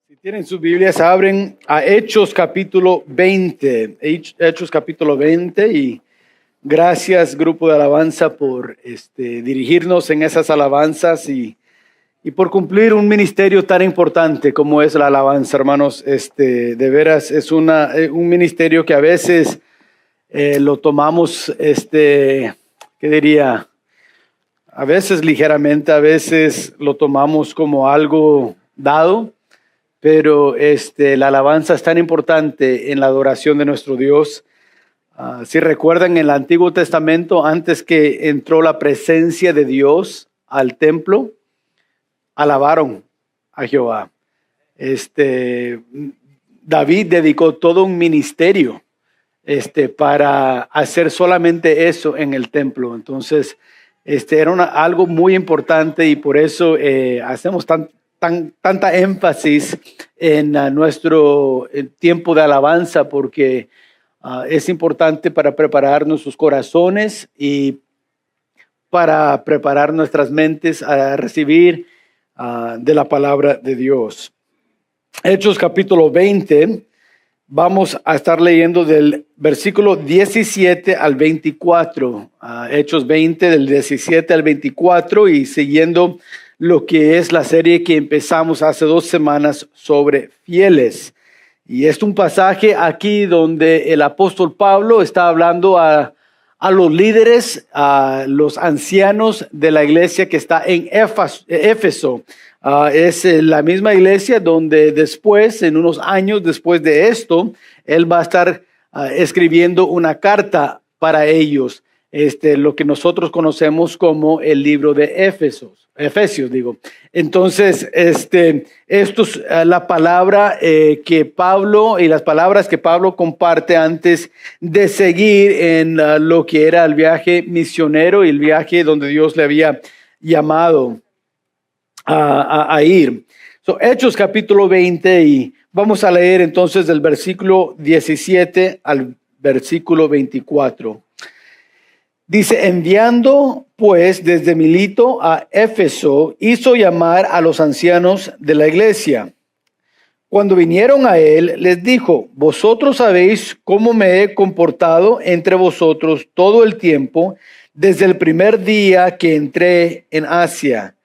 Si tienen sus Biblias, abren a Hechos capítulo 20. Hechos capítulo 20 y gracias grupo de alabanza por dirigirnos en esas alabanzas y por cumplir un ministerio tan importante como es la alabanza, hermanos. De veras es un ministerio que a veces lo tomamos, ¿qué diría? A veces ligeramente, a veces lo tomamos como algo dado. Pero la alabanza es tan importante en la adoración de nuestro Dios. Si recuerdan, en el Antiguo Testamento, antes que entró la presencia de Dios al templo, alabaron a Jehová. David dedicó todo un ministerio para hacer solamente eso en el templo. Entonces, era algo muy importante y por eso hacemos tanta énfasis en nuestro tiempo de alabanza, porque es importante para preparar nuestros corazones y para preparar nuestras mentes a recibir de la palabra de Dios. Hechos capítulo 20, vamos a estar leyendo del versículo 17 al 24. Hechos 20 del 17 al 24 y siguiendo lo que es la serie que empezamos hace 2 semanas sobre fieles. Y es un pasaje aquí donde el apóstol Pablo está hablando a los líderes, a los ancianos de la iglesia que está en Éfeso. Es la misma iglesia donde después, en unos años después de esto, él va a estar escribiendo una carta para ellos. Lo que nosotros conocemos como el libro de Efesios. Entonces, esto es la palabra que Pablo y las palabras que Pablo comparte antes de seguir en lo que era el viaje misionero y el viaje donde Dios le había llamado a ir. Hechos capítulo 20 y vamos a leer entonces del versículo 17 al versículo 24. Dice, enviando pues desde Milito a Éfeso, hizo llamar a los ancianos de la iglesia. Cuando vinieron a él, les dijo, vosotros sabéis cómo me he comportado entre vosotros todo el tiempo, desde el primer día que entré en Asia,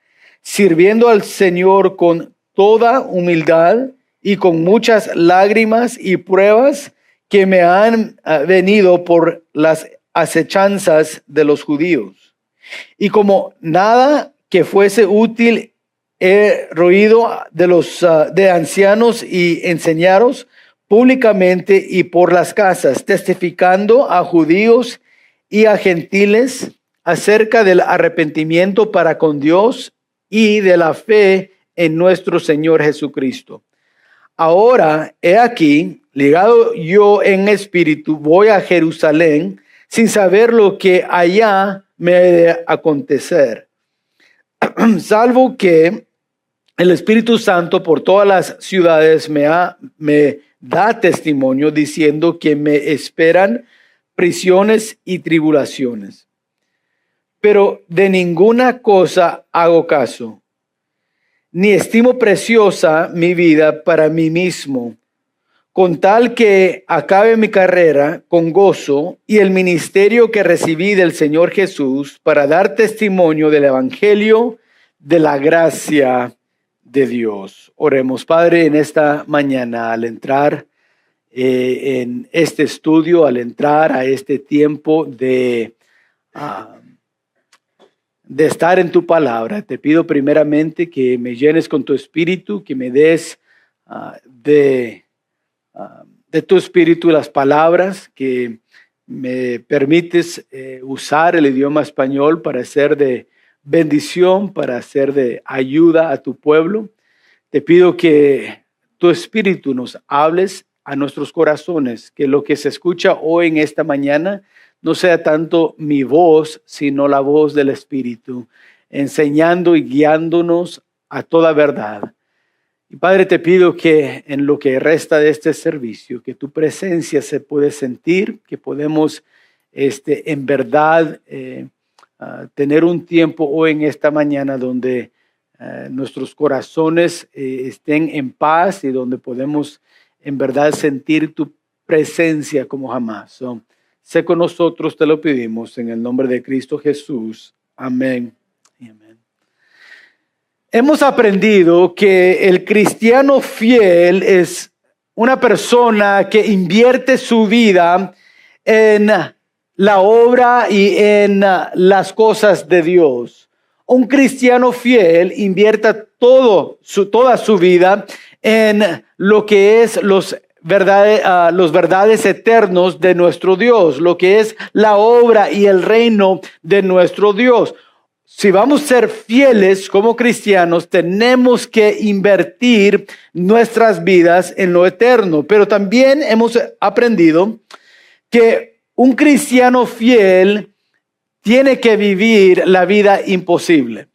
sirviendo al Señor con toda humildad y con muchas lágrimas y pruebas que me han venido por las acechanzas de los judíos. Y como nada que fuese útil he roído de ancianos y enseñaros públicamente y por las casas, testificando a judíos y a gentiles acerca del arrepentimiento para con Dios y de la fe en nuestro Señor Jesucristo. Ahora, he aquí, ligado yo en espíritu, voy a Jerusalén, sin saber lo que allá me ha de acontecer, salvo que el Espíritu Santo por todas las ciudades me da testimonio diciendo que me esperan prisiones y tribulaciones. Pero de ninguna cosa hago caso, ni estimo preciosa mi vida para mí mismo, con tal que acabe mi carrera con gozo y el ministerio que recibí del Señor Jesús para dar testimonio del evangelio de la gracia de Dios. Oremos, Padre, en esta mañana al entrar en este estudio, al entrar a este tiempo de estar en tu palabra, te pido primeramente que me llenes con tu espíritu, que me des de tu espíritu las palabras, que me permites usar el idioma español para ser de bendición, para ser de ayuda a tu pueblo. Te pido que tu espíritu nos hables a nuestros corazones, que lo que se escucha hoy en esta mañana no sea tanto mi voz, sino la voz del Espíritu, enseñando y guiándonos a toda verdad. Y Padre, te pido que en lo que resta de este servicio, que tu presencia se puede sentir, que podemos en verdad tener un tiempo hoy en esta mañana donde nuestros corazones estén en paz y donde podemos en verdad sentir tu presencia como jamás. Sé con nosotros, te lo pedimos en el nombre de Cristo Jesús. Amén. Amén. Hemos aprendido que el cristiano fiel es una persona que invierte su vida en la obra y en las cosas de Dios. Un cristiano fiel invierta toda su vida en lo que es los verdades eternos de nuestro Dios, lo que es la obra y el reino de nuestro Dios. Si vamos a ser fieles como cristianos, tenemos que invertir nuestras vidas en lo eterno. Pero también hemos aprendido que un cristiano fiel tiene que vivir la vida imposible.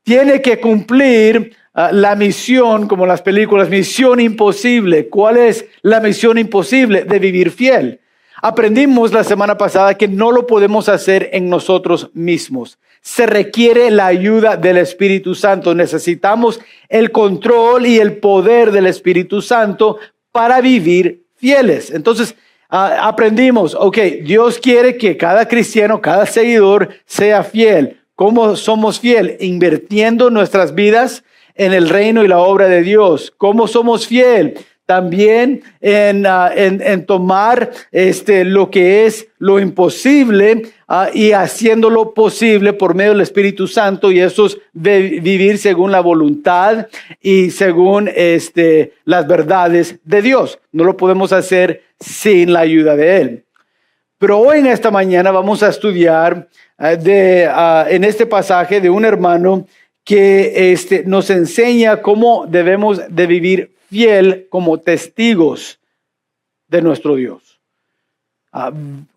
Tiene que cumplir la misión, como las películas, misión imposible. ¿Cuál es la misión imposible? De vivir fiel. Aprendimos la semana pasada que no lo podemos hacer en nosotros mismos. Se requiere la ayuda del Espíritu Santo. Necesitamos el control y el poder del Espíritu Santo para vivir fieles. Entonces, aprendimos, Dios quiere que cada cristiano, cada seguidor sea fiel. ¿Cómo somos fiel? Invirtiendo nuestras vidas en el reino y la obra de Dios. ¿Cómo somos fiel? También en tomar lo que es lo imposible y haciéndolo posible por medio del Espíritu Santo, y eso es vivir según la voluntad y según las verdades de Dios. No lo podemos hacer sin la ayuda de Él. Pero hoy en esta mañana vamos a estudiar en este pasaje de un hermano que nos enseña cómo debemos de vivir fiel como testigos de nuestro Dios.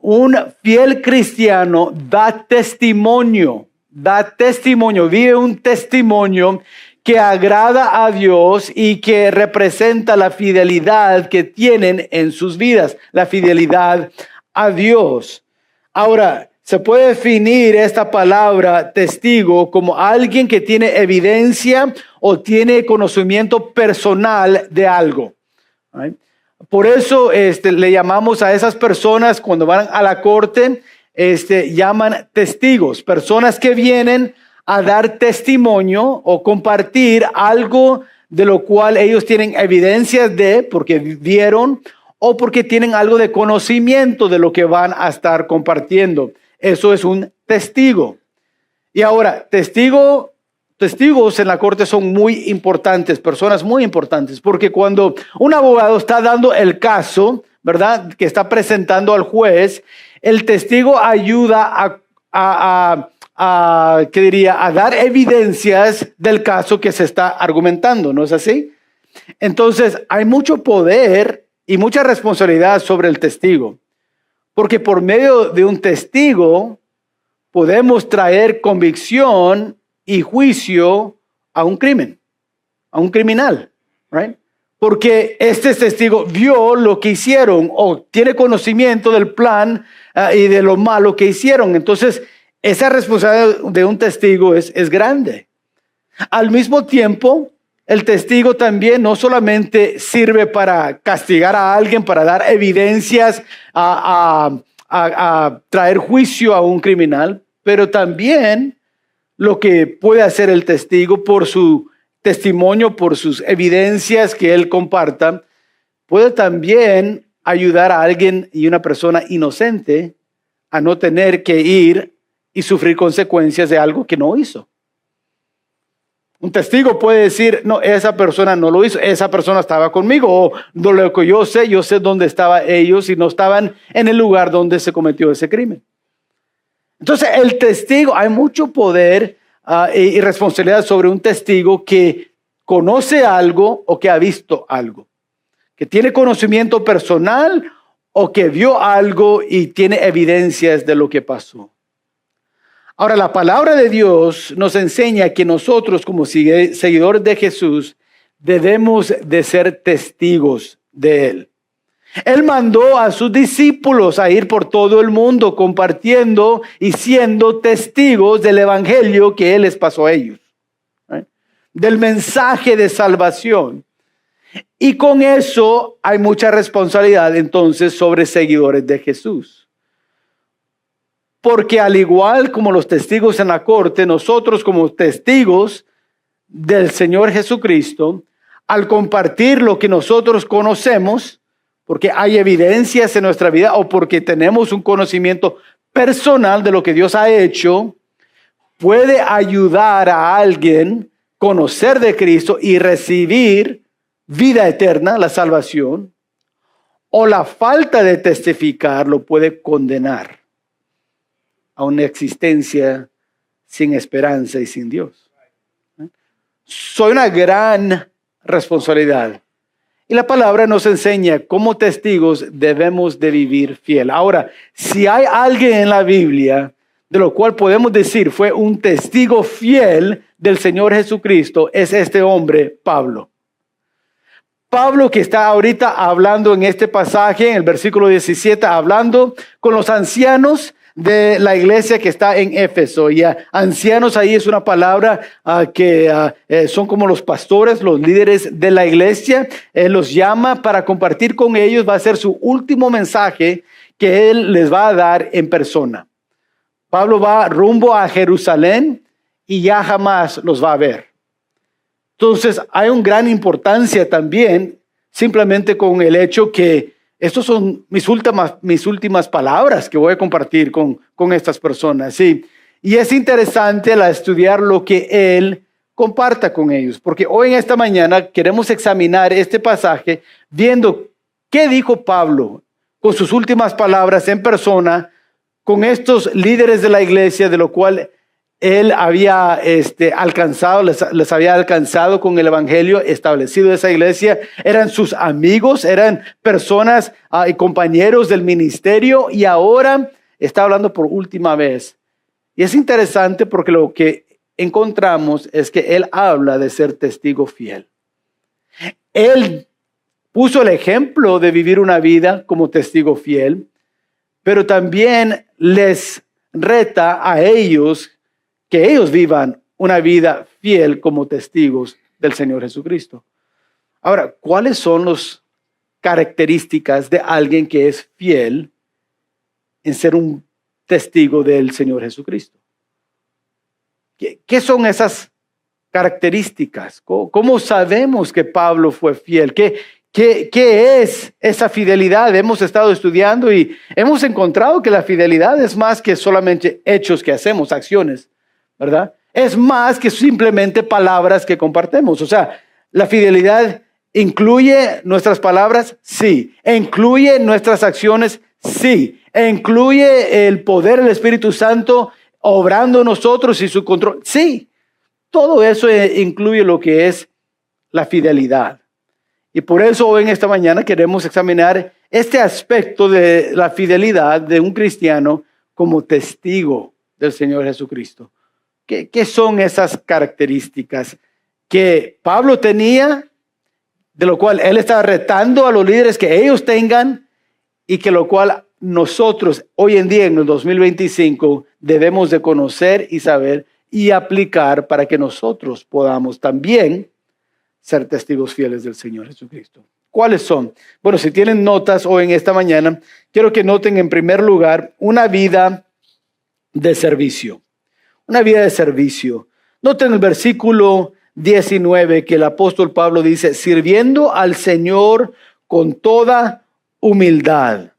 Un fiel cristiano da testimonio, vive un testimonio que agrada a Dios y que representa la fidelidad que tienen en sus vidas, la fidelidad a Dios. Ahora, se puede definir esta palabra testigo como alguien que tiene evidencia o tiene conocimiento personal de algo. ¿Right? Por eso le llamamos a esas personas cuando van a la corte, llaman testigos, personas que vienen a dar testimonio o compartir algo de lo cual ellos tienen evidencias de, porque vieron o porque tienen algo de conocimiento de lo que van a estar compartiendo. Eso es un testigo. Y ahora, testigos en la corte son muy importantes, personas muy importantes, porque cuando un abogado está dando el caso, ¿verdad?, que está presentando al juez, el testigo ayuda a dar evidencias del caso que se está argumentando, ¿no es así? Entonces, hay mucho poder y mucha responsabilidad sobre el testigo. Porque por medio de un testigo podemos traer convicción y juicio a un crimen, a un criminal, right? Porque este testigo vio lo que hicieron o tiene conocimiento del plan y de lo malo que hicieron. Entonces, esa responsabilidad de un testigo es grande. Al mismo tiempo, el testigo también no solamente sirve para castigar a alguien, para dar evidencias, a traer juicio a un criminal, pero también lo que puede hacer el testigo por su testimonio, por sus evidencias que él comparta, puede también ayudar a alguien y una persona inocente a no tener que ir y sufrir consecuencias de algo que no hizo. Un testigo puede decir, no, esa persona no lo hizo, esa persona estaba conmigo, o de lo que yo sé dónde estaban ellos y no estaban en el lugar donde se cometió ese crimen. Entonces, el testigo, hay mucho poder y responsabilidad sobre un testigo que conoce algo o que ha visto algo, que tiene conocimiento personal o que vio algo y tiene evidencias de lo que pasó. Ahora, la palabra de Dios nos enseña que nosotros como seguidores de Jesús debemos de ser testigos de Él. Él mandó a sus discípulos a ir por todo el mundo compartiendo y siendo testigos del evangelio que Él les pasó a ellos. del mensaje de salvación. Y con eso hay mucha responsabilidad entonces sobre seguidores de Jesús. Porque al igual como los testigos en la corte, nosotros como testigos del Señor Jesucristo, al compartir lo que nosotros conocemos, porque hay evidencias en nuestra vida o porque tenemos un conocimiento personal de lo que Dios ha hecho, puede ayudar a alguien a conocer de Cristo y recibir vida eterna, la salvación, o la falta de testificar lo puede condenar a una existencia sin esperanza y sin Dios. Soy una gran responsabilidad. Y la palabra nos enseña cómo testigos debemos de vivir fiel. Ahora, si hay alguien en la Biblia de lo cual podemos decir fue un testigo fiel del Señor Jesucristo, es este hombre, Pablo. Pablo, que está ahorita hablando en este pasaje, en el versículo 17, hablando con los ancianos de la iglesia que está en Éfeso. Y ancianos ahí es una palabra que son como los pastores, los líderes de la iglesia. Él los llama para compartir con ellos. Va a ser su último mensaje que él les va a dar en persona. Pablo va rumbo a Jerusalén y ya jamás los va a ver. Entonces hay una gran importancia también simplemente con el hecho que estas son mis últimas palabras que voy a compartir con estas personas. ¿Sí? Y es interesante estudiar lo que él comparta con ellos, porque hoy en esta mañana queremos examinar este pasaje viendo qué dijo Pablo con sus últimas palabras en persona con estos líderes de la iglesia, de lo cual él había alcanzado, les había alcanzado con el evangelio establecido de esa iglesia. Eran sus amigos, eran personas y compañeros del ministerio, y ahora está hablando por última vez. Y es interesante porque lo que encontramos es que él habla de ser testigo fiel. Él puso el ejemplo de vivir una vida como testigo fiel, pero también les reta a ellos que ellos vivan una vida fiel como testigos del Señor Jesucristo. Ahora, ¿cuáles son las características de alguien que es fiel en ser un testigo del Señor Jesucristo? ¿Qué son esas características? ¿Cómo sabemos que Pablo fue fiel? ¿Qué es esa fidelidad? Hemos estado estudiando y hemos encontrado que la fidelidad es más que solamente hechos que hacemos, acciones, ¿verdad? Es más que simplemente palabras que compartimos. O sea, la fidelidad incluye nuestras palabras, sí. Incluye nuestras acciones, sí. Incluye el poder del Espíritu Santo obrando en nosotros y su control, sí. Todo eso incluye lo que es la fidelidad. Y por eso hoy en esta mañana queremos examinar este aspecto de la fidelidad de un cristiano como testigo del Señor Jesucristo. ¿Qué son esas características que Pablo tenía, de lo cual él estaba retando a los líderes que ellos tengan, y que lo cual nosotros hoy en día en el 2025 debemos de conocer y saber y aplicar para que nosotros podamos también ser testigos fieles del Señor Jesucristo? ¿Cuáles son? Bueno, si tienen notas hoy en esta mañana, quiero que noten en primer lugar una vida de servicio. Una vida de servicio. Noten el versículo 19 que el apóstol Pablo dice, sirviendo al Señor con toda humildad.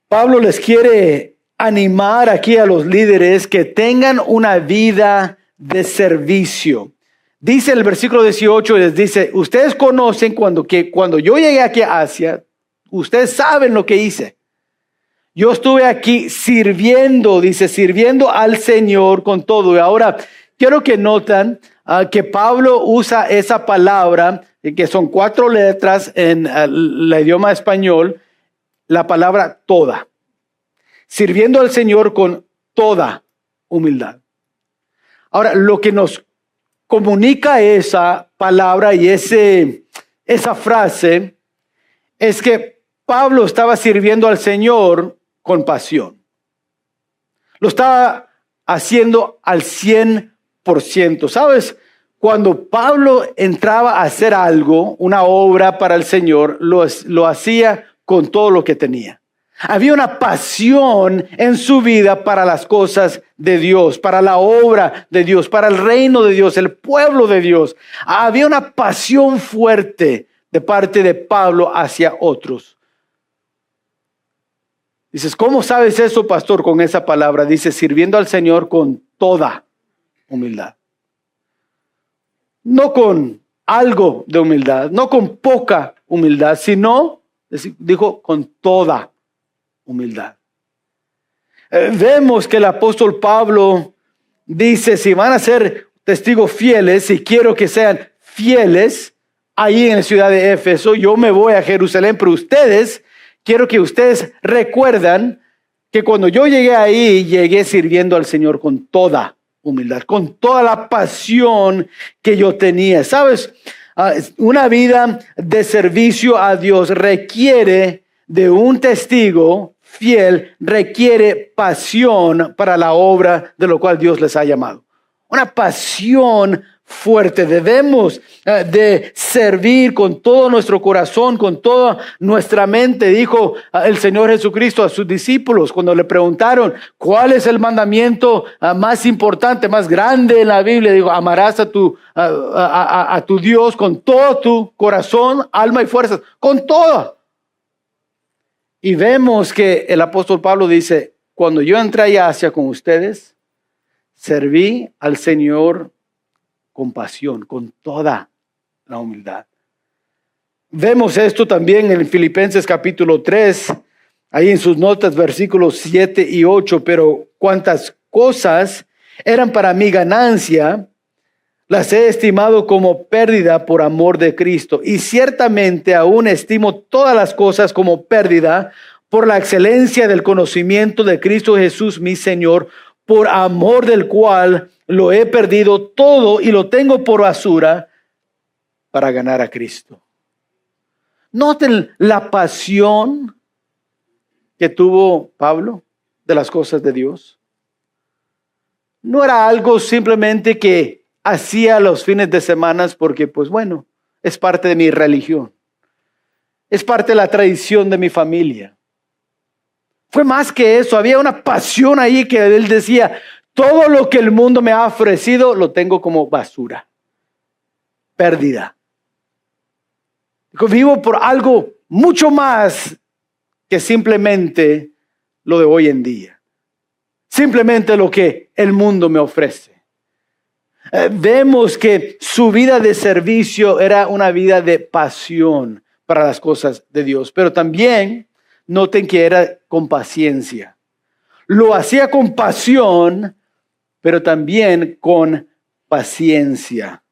Pablo les quiere animar aquí a los líderes que tengan una vida de servicio. Dice el versículo 18, les dice, ustedes conocen cuando yo llegué aquí a Asia, ustedes saben lo que hice. Yo estuve aquí sirviendo, dice, sirviendo al Señor con todo. Y ahora quiero que noten que Pablo usa esa palabra, que son 4 letras en el idioma español, la palabra toda. Sirviendo al Señor con toda humildad. Ahora, lo que nos comunica esa palabra y esa frase es que Pablo estaba sirviendo al Señor con pasión. Lo estaba haciendo al 100%. ¿Sabes? cuando Pablo entraba a hacer algo, una obra para el Señor, lo hacía con todo lo que tenía. Había una pasión en su vida para las cosas de Dios, para la obra de Dios, para el reino de Dios, el pueblo de Dios. Había una pasión fuerte de parte de Pablo hacia otros. Dices, ¿cómo sabes eso, pastor? Con esa palabra. Dice, sirviendo al Señor con toda humildad. No con algo de humildad, no con poca humildad, sino, dijo, con toda humildad. Vemos que el apóstol Pablo dice, si van a ser testigos fieles, si quiero que sean fieles, ahí en la ciudad de Éfeso, yo me voy a Jerusalén, pero ustedes, quiero que ustedes recuerdan que cuando yo llegué ahí, llegué sirviendo al Señor con toda humildad, con toda la pasión que yo tenía. ¿Sabes? Una vida de servicio a Dios requiere de un testigo fiel, requiere pasión para la obra de lo cual Dios les ha llamado. Una pasión fuerte. Debemos de servir con todo nuestro corazón, con toda nuestra mente, dijo el Señor Jesucristo a sus discípulos cuando le preguntaron cuál es el mandamiento más importante, más grande en la Biblia. Dijo, amarás a tu Dios con todo tu corazón, alma y fuerzas, con todo. Y vemos que el apóstol Pablo dice, cuando yo entré a Asia con ustedes, serví al Señor con pasión, con toda la humildad. Vemos esto también en Filipenses capítulo 3, ahí en sus notas, versículos 7 y 8, pero cuantas cosas eran para mi ganancia, las he estimado como pérdida por amor de Cristo. Y ciertamente aún estimo todas las cosas como pérdida por la excelencia del conocimiento de Cristo Jesús, mi Señor, por amor del cual lo he perdido todo y lo tengo por basura para ganar a Cristo. Noten la pasión que tuvo Pablo de las cosas de Dios. No era algo simplemente que hacía los fines de semana porque, pues bueno, es parte de mi religión. Es parte de la tradición de mi familia. Fue más que eso, había una pasión ahí que él decía, todo lo que el mundo me ha ofrecido lo tengo como basura, pérdida. Vivo por algo mucho más que simplemente lo de hoy en día. Simplemente lo que el mundo me ofrece. Vemos que su vida de servicio era una vida de pasión para las cosas de Dios, pero también noten que era con paciencia. Lo hacía con pasión, pero también con paciencia.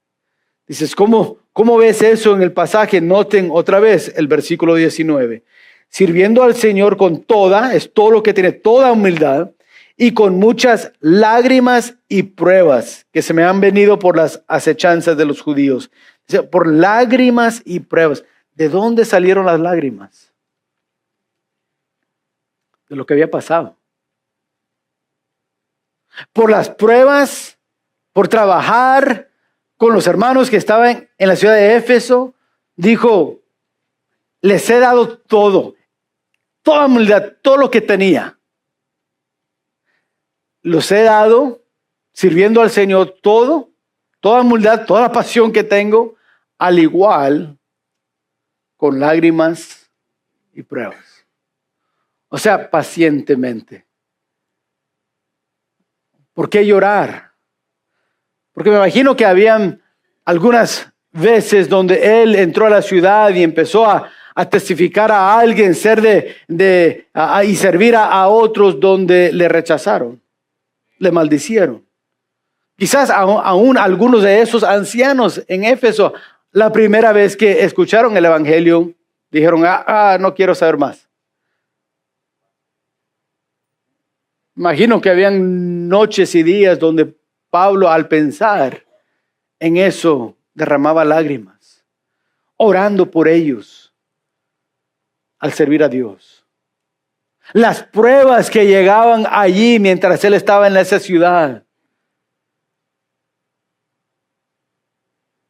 Dices, ¿cómo ves eso en el pasaje? Noten otra vez el versículo 19. Sirviendo al Señor con toda, es todo lo que tiene, toda humildad, y con muchas lágrimas y pruebas que se me han venido por las acechanzas de los judíos. Dice, por lágrimas y pruebas. ¿De dónde salieron las lágrimas? De lo que había pasado. Por las pruebas, por trabajar con los hermanos que estaban en la ciudad de Éfeso, dijo, les he dado todo, toda humildad, todo lo que tenía. Los he dado sirviendo al Señor todo, toda humildad, toda la pasión que tengo, al igual con lágrimas y pruebas. O sea, pacientemente. ¿Por qué llorar? Porque me imagino que habían algunas veces donde él entró a la ciudad y empezó a testificar a alguien, y servir a otros donde le rechazaron, le maldicieron. Quizás aún algunos de esos ancianos en Éfeso, la primera vez que escucharon el evangelio, dijeron, no quiero saber más. Imagino que habían noches y días donde Pablo, al pensar en eso, derramaba lágrimas, orando por ellos, al servir a Dios. Las pruebas que llegaban allí mientras él estaba en esa ciudad.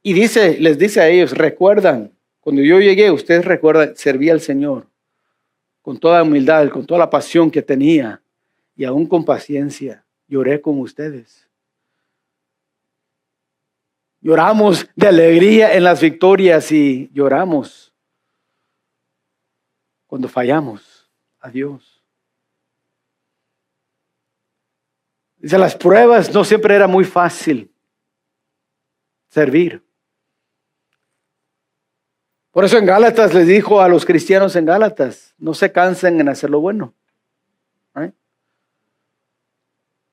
Y les dice a ellos, recuerdan, cuando yo llegué, ustedes recuerdan, serví al Señor con toda humildad, con toda la pasión que tenía y aún con paciencia. Lloré con ustedes. Lloramos de alegría en las victorias y lloramos cuando fallamos a Dios. Dice, las pruebas no siempre era muy fácil servir. Por eso en Gálatas les dijo a los cristianos en Gálatas, no se cansen en hacer lo bueno. ¿Eh?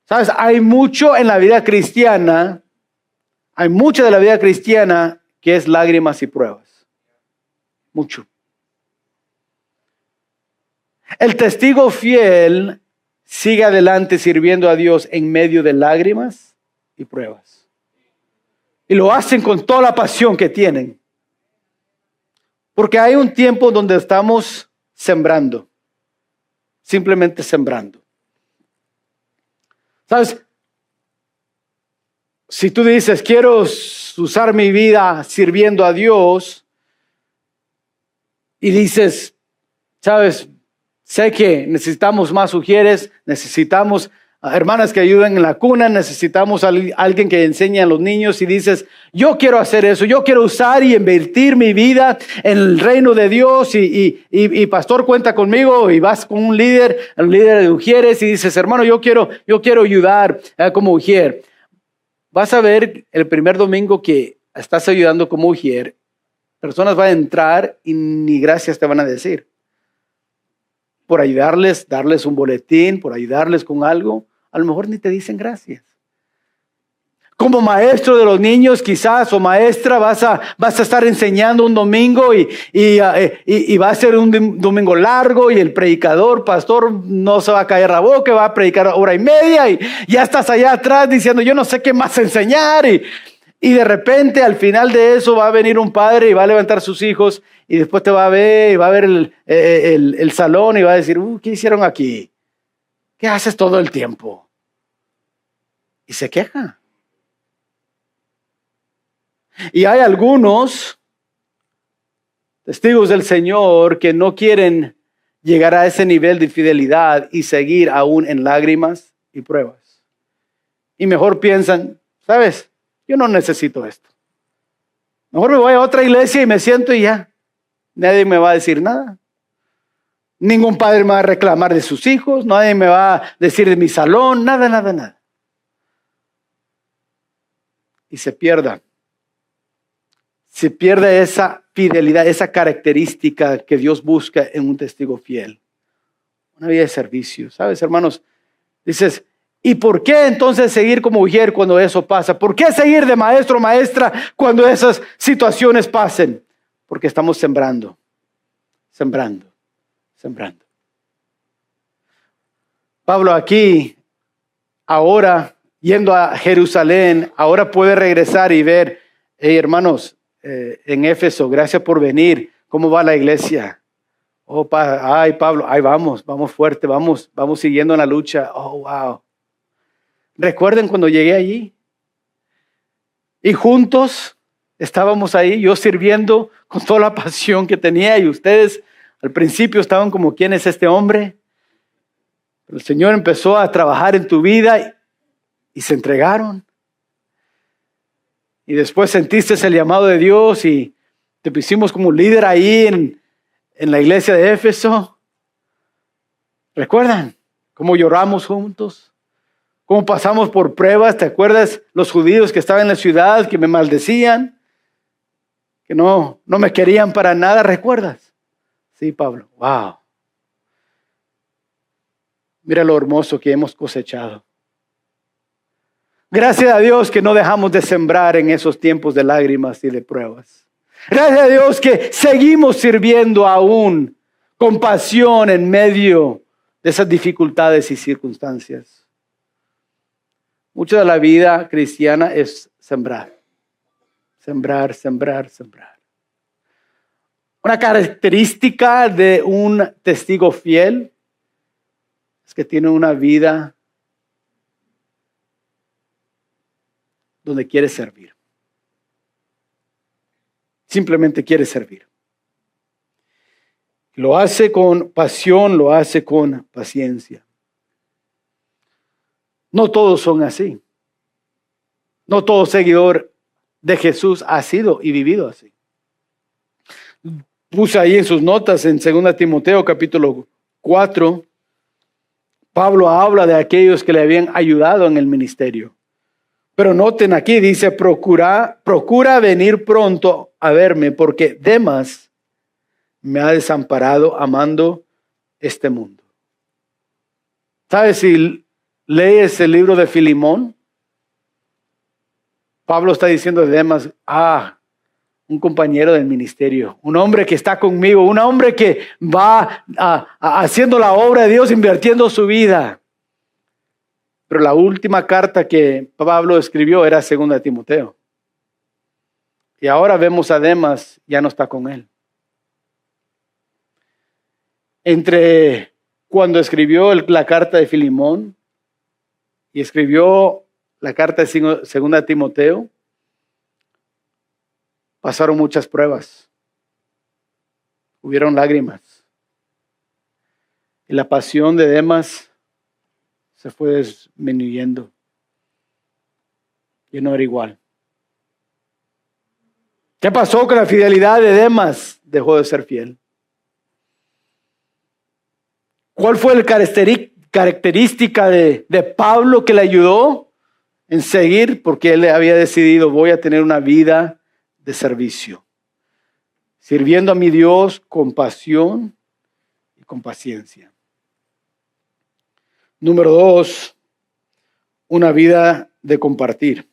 ¿Sabes? Hay mucho en la vida cristiana, hay mucha de la vida cristiana que es lágrimas y pruebas. Mucho. El testigo fiel sigue adelante sirviendo a Dios en medio de lágrimas y pruebas. Y lo hacen con toda la pasión que tienen. Porque hay un tiempo donde estamos sembrando. Simplemente sembrando. ¿Sabes? Si tú dices, quiero usar mi vida sirviendo a Dios, y dices, ¿sabes? Sé que necesitamos más mujeres, necesitamos hermanas que ayuden en la cuna, necesitamos alguien que enseñe a los niños, y dices, yo quiero hacer eso, yo quiero usar y invertir mi vida en el reino de Dios, y pastor cuenta conmigo, y vas con un líder de mujeres, y dices, hermano, yo quiero ayudar como mujer. Vas a ver el primer domingo que estás ayudando como mujer, personas van a entrar y ni gracias te van a decir. Por ayudarles, darles un boletín, por ayudarles con algo, a lo mejor ni te dicen gracias. Como maestro de los niños quizás, o maestra, vas a estar enseñando un domingo y va a ser un domingo largo, y el predicador, pastor, no se va a caer la boca, va a predicar 1:30 y ya estás allá atrás diciendo, yo no sé qué más enseñar, y de repente al final de eso va a venir un padre y va a levantar sus hijos, y después te va a ver y va a ver el salón y va a decir, ¿qué hicieron aquí? ¿Qué haces todo el tiempo? Y se queja. Y hay algunos testigos del Señor que no quieren llegar a ese nivel de fidelidad y seguir aún en lágrimas y pruebas. Y mejor piensan, ¿sabes? Yo no necesito esto. Mejor me voy a otra iglesia y me siento y ya. Nadie me va a decir nada. Ningún padre me va a reclamar de sus hijos. Nadie me va a decir de mi salón. Nada. Y se pierde esa fidelidad, esa característica que Dios busca en un testigo fiel. Una vida de servicio. ¿Sabes, hermanos? Dices, ¿y por qué entonces seguir como mujer cuando eso pasa? ¿Por qué seguir de maestro o maestra cuando esas situaciones pasen? Porque estamos sembrando. Pablo aquí, ahora, yendo a Jerusalén, ahora puede regresar y ver, hey, hermanos, en Éfeso, gracias por venir. ¿Cómo va la iglesia? Oh, Pablo, ahí vamos fuerte, vamos siguiendo en la lucha. Oh, wow. ¿Recuerden cuando llegué allí? Y juntos estábamos ahí, yo sirviendo con toda la pasión que tenía, y ustedes al principio estaban como, ¿quién es este hombre? Pero el Señor empezó a trabajar en tu vida y se entregaron. Y después sentiste el llamado de Dios y te pusimos como líder ahí en la iglesia de Éfeso. ¿Recuerdan cómo lloramos juntos? ¿Cómo pasamos por pruebas? ¿Te acuerdas los judíos que estaban en la ciudad, que me maldecían? Que no me querían para nada, ¿recuerdas? Sí, Pablo. Wow. Mira lo hermoso que hemos cosechado. Gracias a Dios que no dejamos de sembrar en esos tiempos de lágrimas y de pruebas. Gracias a Dios que seguimos sirviendo aún con pasión en medio de esas dificultades y circunstancias. Mucho de la vida cristiana es sembrar. Sembrar. Una característica de un testigo fiel es que tiene una vida donde quiere servir. simplemente quiere servir. Lo hace con pasión, lo hace con paciencia. No todos son así. No todo seguidor de Jesús ha sido y vivido así. Puse ahí en sus notas en 2 Timoteo capítulo 4, Pablo habla de aquellos que le habían ayudado en el ministerio. Pero noten aquí, dice, procura venir pronto a verme, porque Demas me ha desamparado amando este mundo. ¿Sabes? Si lees el libro de Filemón, Pablo está diciendo de Demas, un compañero del ministerio, un hombre que está conmigo, un hombre que va haciendo la obra de Dios, invirtiendo su vida. Pero la última carta que Pablo escribió era 2 Timoteo. Y ahora vemos a Demas, ya no está con él. Entre cuando escribió la carta de Filemón y escribió la carta de 2 Timoteo, pasaron muchas pruebas. Hubieron lágrimas. Y la pasión de Demas se fue disminuyendo. Y no era igual. ¿Qué pasó con la fidelidad de Demas? Dejó de ser fiel. ¿Cuál fue la característica de Pablo que le ayudó en seguir? Porque él había decidido, voy a tener una vida de servicio, sirviendo a mi Dios con pasión y con paciencia. Número 2, una vida de compartir.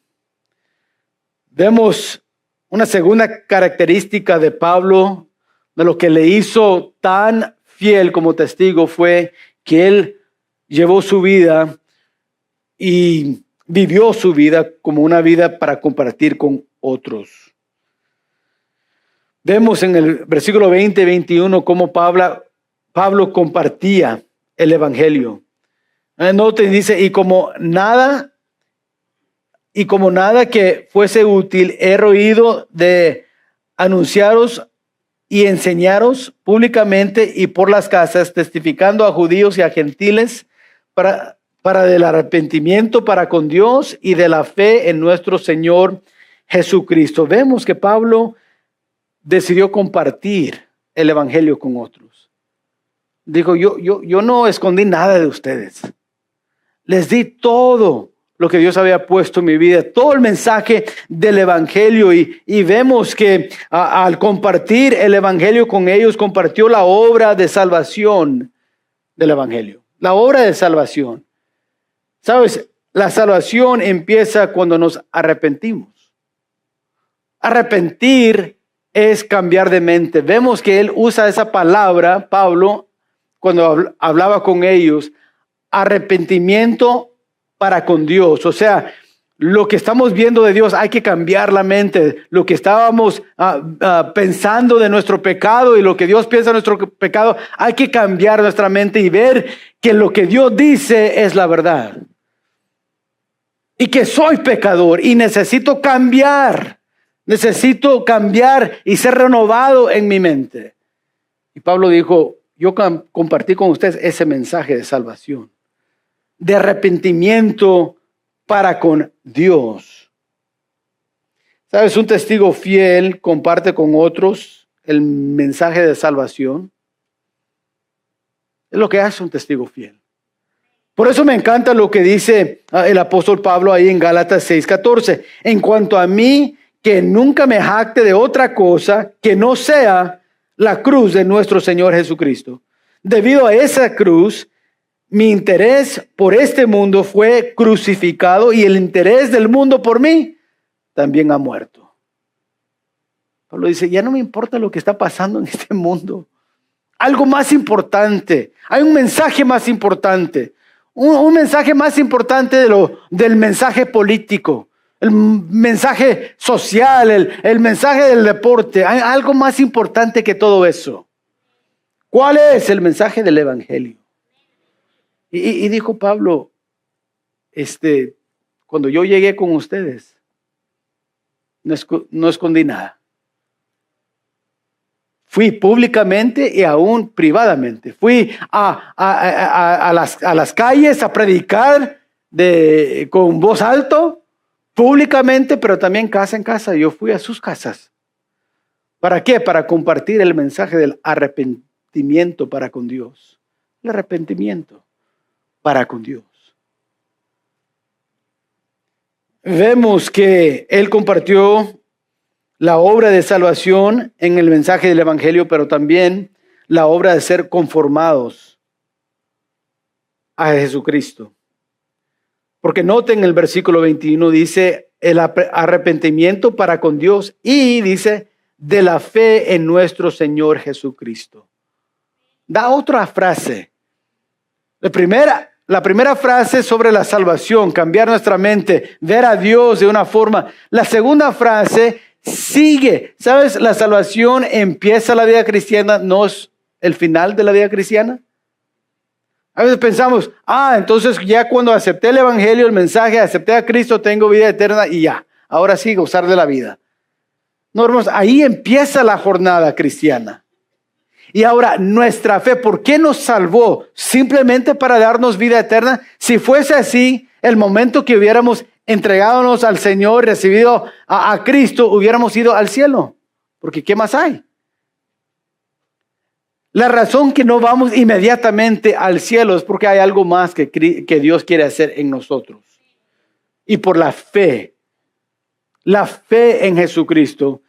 Vemos una segunda característica de Pablo, de lo que le hizo tan fiel como testigo, fue que él llevó su vida y vivió su vida como una vida para compartir con otros. Vemos en el versículo 20 y 21 cómo Pablo compartía el evangelio. Note, dice, y como nada que fuese útil, he roído de anunciaros y enseñaros públicamente y por las casas, testificando a judíos y a gentiles para del arrepentimiento para con Dios y de la fe en nuestro Señor Jesucristo. Vemos que Pablo decidió compartir el evangelio con otros. Dijo, yo no escondí nada de ustedes. Les di todo lo que Dios había puesto en mi vida, todo el mensaje del evangelio, y vemos que al compartir el evangelio con ellos, compartió la obra de salvación del evangelio, la obra de salvación. ¿Sabes? La salvación empieza cuando nos arrepentimos. Arrepentir es cambiar de mente. Vemos que él usa esa palabra, Pablo, cuando hablaba con ellos, arrepentimiento para con Dios. O sea, lo que estamos viendo de Dios hay que cambiar la mente. Lo que estábamos pensando de nuestro pecado y lo que Dios piensa de nuestro pecado, hay que cambiar nuestra mente y ver que lo que Dios dice es la verdad. Y que soy pecador y necesito cambiar. Necesito cambiar y ser renovado en mi mente. Y Pablo dijo, yo compartí con ustedes ese mensaje de salvación, de arrepentimiento para con Dios. ¿Sabes? Un testigo fiel comparte con otros el mensaje de salvación. Es lo que hace un testigo fiel. Por eso me encanta lo que dice el apóstol Pablo ahí en Gálatas 6:14. En cuanto a mí, que nunca me jacte de otra cosa que no sea la cruz de nuestro Señor Jesucristo. Debido a esa cruz, mi interés por este mundo fue crucificado y el interés del mundo por mí también ha muerto. Pablo dice, ya no me importa lo que está pasando en este mundo. Algo más importante, hay un mensaje más importante. Un mensaje más importante del mensaje político, el mensaje social, el mensaje del deporte. Hay algo más importante que todo eso. ¿Cuál es el mensaje del evangelio? Y dijo Pablo, cuando yo llegué con ustedes, no escondí nada. Fui públicamente y aún privadamente. Fui a las calles a predicar con voz alto, públicamente, pero también casa en casa. Yo fui a sus casas. ¿Para qué? Para compartir el mensaje del arrepentimiento para con Dios. El arrepentimiento para con Dios. Vemos que Él compartió la obra de salvación en el mensaje del Evangelio, pero también la obra de ser conformados a Jesucristo. Porque noten el versículo 21, dice el arrepentimiento para con Dios y dice de la fe en nuestro Señor Jesucristo. Da otra frase. La primera frase sobre la salvación, cambiar nuestra mente, ver a Dios de una forma. La segunda frase sigue. ¿Sabes? La salvación empieza la vida cristiana, no es el final de la vida cristiana. A veces pensamos, entonces ya cuando acepté el Evangelio, el mensaje, acepté a Cristo, tengo vida eterna y ya. Ahora sí, gozar de la vida. No, hermanos, ahí empieza la jornada cristiana. Y ahora, nuestra fe, ¿por qué nos salvó? ¿Simplemente para darnos vida eterna? Si fuese así, el momento que hubiéramos entregadonos al Señor, recibido a Cristo, hubiéramos ido al cielo. Porque ¿qué más hay? La razón que no vamos inmediatamente al cielo es porque hay algo más que Dios quiere hacer en nosotros. Y por la fe en Jesucristo.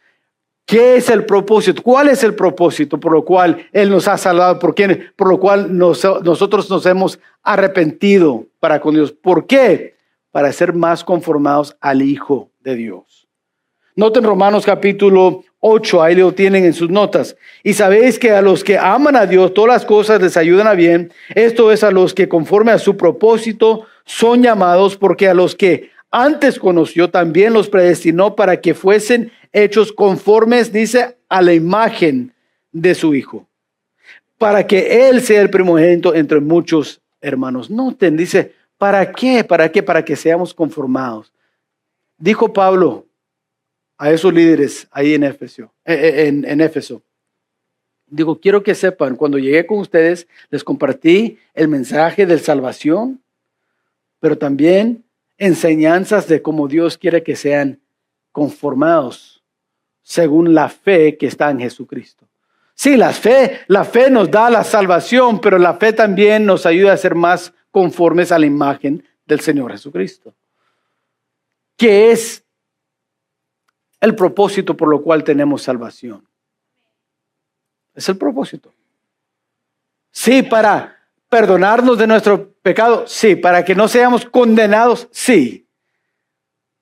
¿Qué es el propósito? ¿Cuál es el propósito por lo cual Él nos ha salvado? Por lo cual nosotros nos hemos arrepentido para con Dios. ¿Por qué? Para ser más conformados al Hijo de Dios. Noten Romanos capítulo 8, ahí lo tienen en sus notas. Y sabéis que a los que aman a Dios, todas las cosas les ayudan a bien. Esto es a los que conforme a su propósito son llamados, porque a los que antes conoció también los predestinó para que fuesen hechos conformes, dice, a la imagen de su Hijo, para que Él sea el primogénito entre muchos hermanos. Noten, dice, ¿para qué? ¿Para qué? Para que seamos conformados. Dijo Pablo a esos líderes ahí en Éfeso. Digo, quiero que sepan, cuando llegué con ustedes, les compartí el mensaje de salvación, pero también enseñanzas de cómo Dios quiere que sean conformados según la fe que está en Jesucristo. Sí, la fe nos da la salvación, pero la fe también nos ayuda a ser más conformes a la imagen del Señor Jesucristo. ¿Qué es el propósito por lo cual tenemos salvación? Es el propósito. Sí, para perdonarnos de nuestro pecado, sí. Para que no seamos condenados, sí.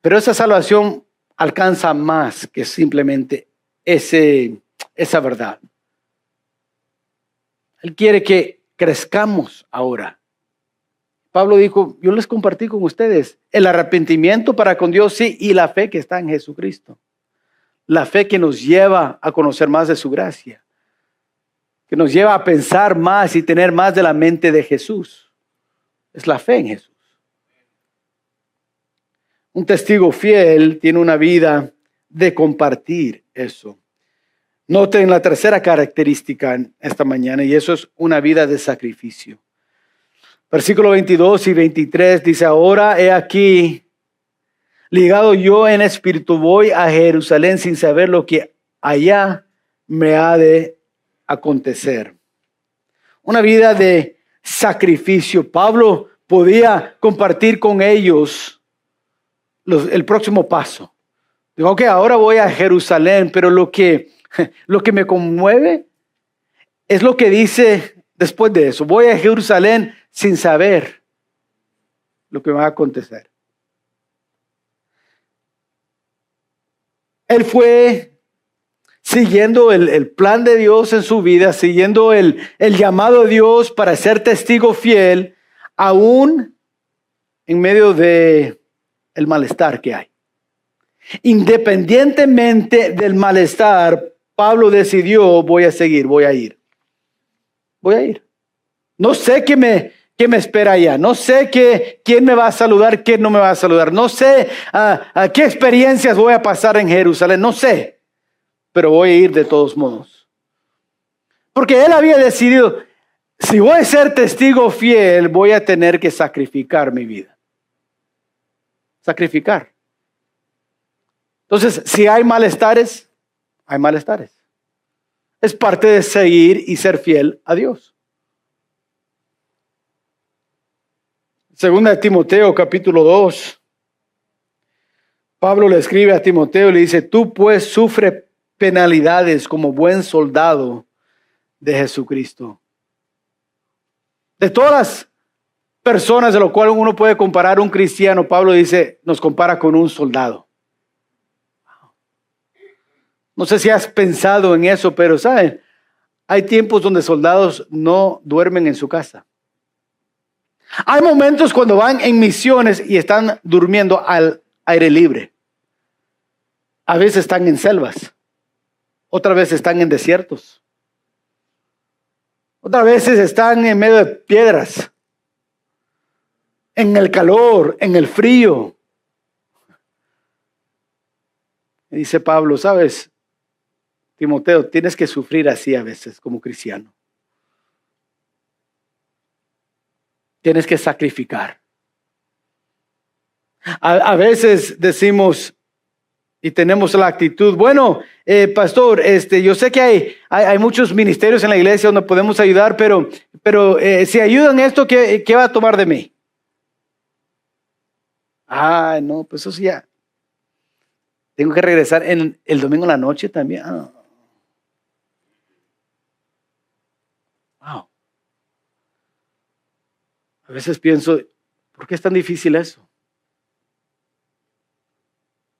Pero esa salvación alcanza más que simplemente esa verdad. Él quiere que crezcamos ahora. Pablo dijo, yo les compartí con ustedes el arrepentimiento para con Dios, sí, y la fe que está en Jesucristo. La fe que nos lleva a conocer más de su gracia, que nos lleva a pensar más y tener más de la mente de Jesús. Es la fe en Jesús. Un testigo fiel tiene una vida de compartir eso. Noten la tercera característica esta mañana, y eso es una vida de sacrificio. Versículo 22 y 23 dice, ahora he aquí, ligado yo en espíritu, voy a Jerusalén sin saber lo que allá me ha de acontecer. Una vida de sacrificio. Pablo podía compartir con ellos el próximo paso. Digo, ok, ahora voy a Jerusalén, pero lo que me conmueve es lo que dice después de eso. Voy a Jerusalén sin saber lo que va a acontecer. Él fue siguiendo el plan de Dios en su vida, siguiendo el llamado de Dios para ser testigo fiel, aún en medio de el malestar que hay. Independientemente del malestar, Pablo decidió, voy a seguir, voy a ir. No sé qué me espera allá. No sé quién me va a saludar, quién no me va a saludar. No sé qué experiencias voy a pasar en Jerusalén. No sé, pero voy a ir de todos modos. Porque él había decidido, si voy a ser testigo fiel, voy a tener que sacrificar mi vida. Sacrificar. Entonces, si hay malestares, hay malestares. Es parte de seguir y ser fiel a Dios. Segunda de Timoteo, capítulo 2. Pablo le escribe a Timoteo y le dice, tú pues sufre penalidades como buen soldado de Jesucristo. De todas las personas de lo cual uno puede comparar un cristiano, Pablo dice, nos compara con un soldado. No sé si has pensado en eso, pero ¿saben? Hay tiempos donde soldados no duermen en su casa. Hay momentos cuando van en misiones y están durmiendo al aire libre. A veces están en selvas. Otras veces están en desiertos. Otras veces están en medio de piedras. En el calor, en el frío. Y dice Pablo, ¿sabes? Timoteo, tienes que sufrir así a veces como cristiano. Tienes que sacrificar. A veces decimos y tenemos la actitud, bueno, pastor, yo sé que hay muchos ministerios en la iglesia donde podemos ayudar, pero si ayudan esto, ¿qué va a tomar de mí? No, pues eso sí ya. Tengo que regresar el domingo en la noche también. Wow. A veces pienso, ¿por qué es tan difícil eso?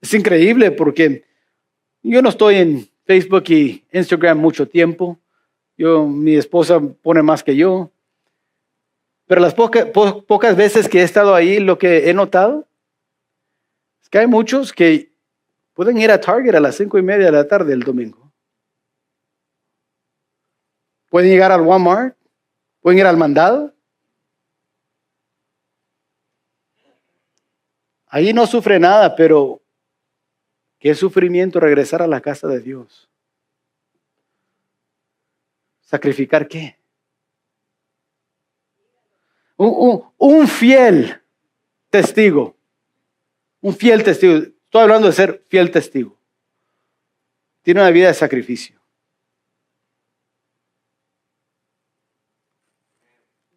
Es increíble porque yo no estoy en Facebook y Instagram mucho tiempo. Mi esposa pone más que yo. Pero las pocas veces que he estado ahí, lo que he notado es que hay muchos que pueden ir a Target a las 5:30 de la tarde el domingo. Pueden llegar al Walmart, pueden ir al mandado. Ahí no sufre nada, pero qué sufrimiento regresar a la casa de Dios. ¿Sacrificar qué? Un fiel testigo. Un fiel testigo. Estoy hablando de ser fiel testigo. Tiene una vida de sacrificio.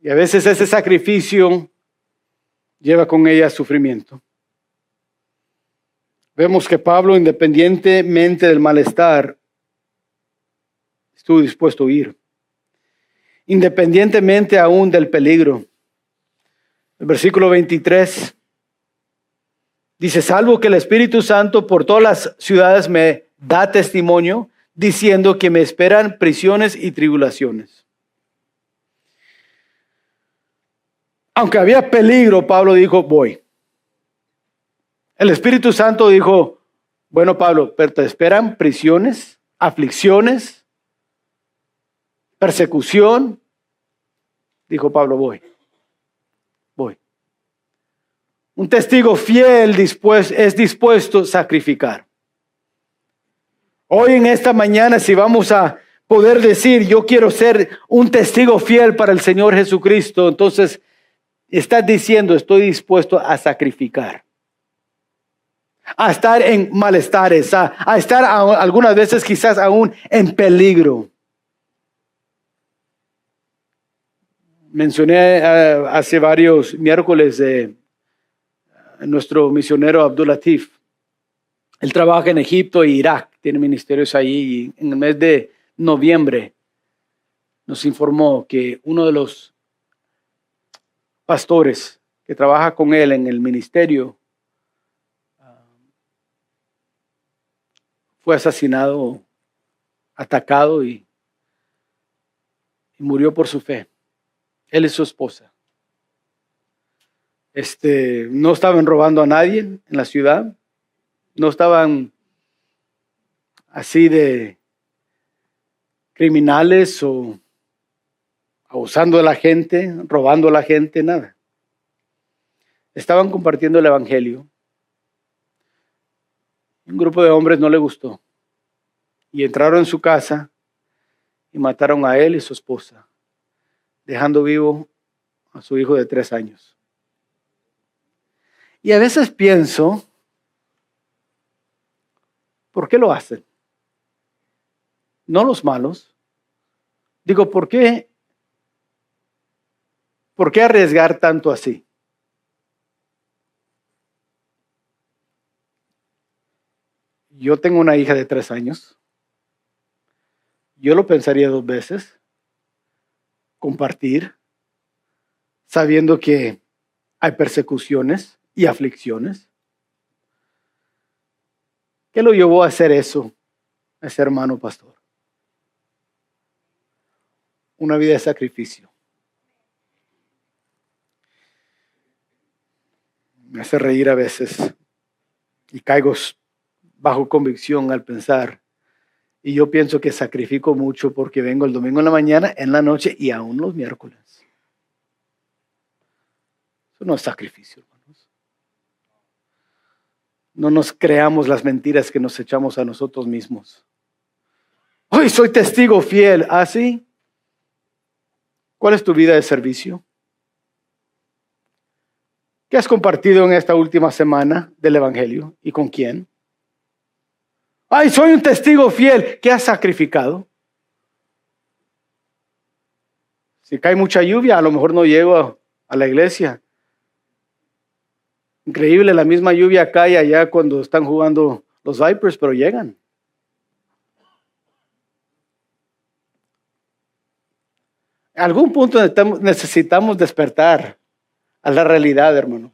Y a veces ese sacrificio lleva con ella sufrimiento. Vemos que Pablo, independientemente del malestar, estuvo dispuesto a huir. Independientemente aún del peligro. El versículo 23 dice, salvo que el Espíritu Santo por todas las ciudades me da testimonio, diciendo que me esperan prisiones y tribulaciones. Aunque había peligro, Pablo dijo, voy. El Espíritu Santo dijo, bueno, Pablo, pero te esperan prisiones, aflicciones, persecución. Dijo Pablo, voy. Un testigo fiel es dispuesto a sacrificar. Hoy en esta mañana, si vamos a poder decir, yo quiero ser un testigo fiel para el Señor Jesucristo, entonces estás diciendo, estoy dispuesto a sacrificar. A estar en malestares, a estar algunas veces quizás aún en peligro. Mencioné hace varios miércoles nuestro misionero Abdul Latif. Él trabaja en Egipto e Irak, tiene ministerios ahí. Y en el mes de noviembre nos informó que uno de los pastores que trabaja con él en el ministerio fue asesinado, atacado y murió por su fe. Él y su esposa. No estaban robando a nadie en la ciudad. No estaban así de criminales o abusando de la gente, robando a la gente, nada. Estaban compartiendo el evangelio. Un grupo de hombres no le gustó y entraron en su casa y mataron a él y su esposa, dejando vivo a su hijo de 3 años. Y a veces pienso, ¿por qué lo hacen? No los malos. Digo, ¿por qué arriesgar tanto así? Yo tengo una hija de 3 años. Yo lo pensaría 2 veces. Compartir, sabiendo que hay persecuciones y aflicciones. ¿Qué lo llevó a hacer eso, a ese hermano pastor? Una vida de sacrificio. Me hace reír a veces y caigo bajo convicción al pensar. Y yo pienso que sacrifico mucho porque vengo el domingo en la mañana, en la noche y aún los miércoles. Eso no es sacrificio, hermanos. No nos creamos las mentiras que nos echamos a nosotros mismos. Hoy soy testigo fiel. ¿Ah, sí? ¿Cuál es tu vida de servicio? ¿Qué has compartido en esta última semana del Evangelio? ¿Y con quién? Ay, soy un testigo fiel. ¿Qué has sacrificado? Si cae mucha lluvia, a lo mejor no llego a la iglesia. Increíble, la misma lluvia cae allá cuando están jugando los Vipers, pero llegan. En algún punto necesitamos despertar a la realidad, hermanos.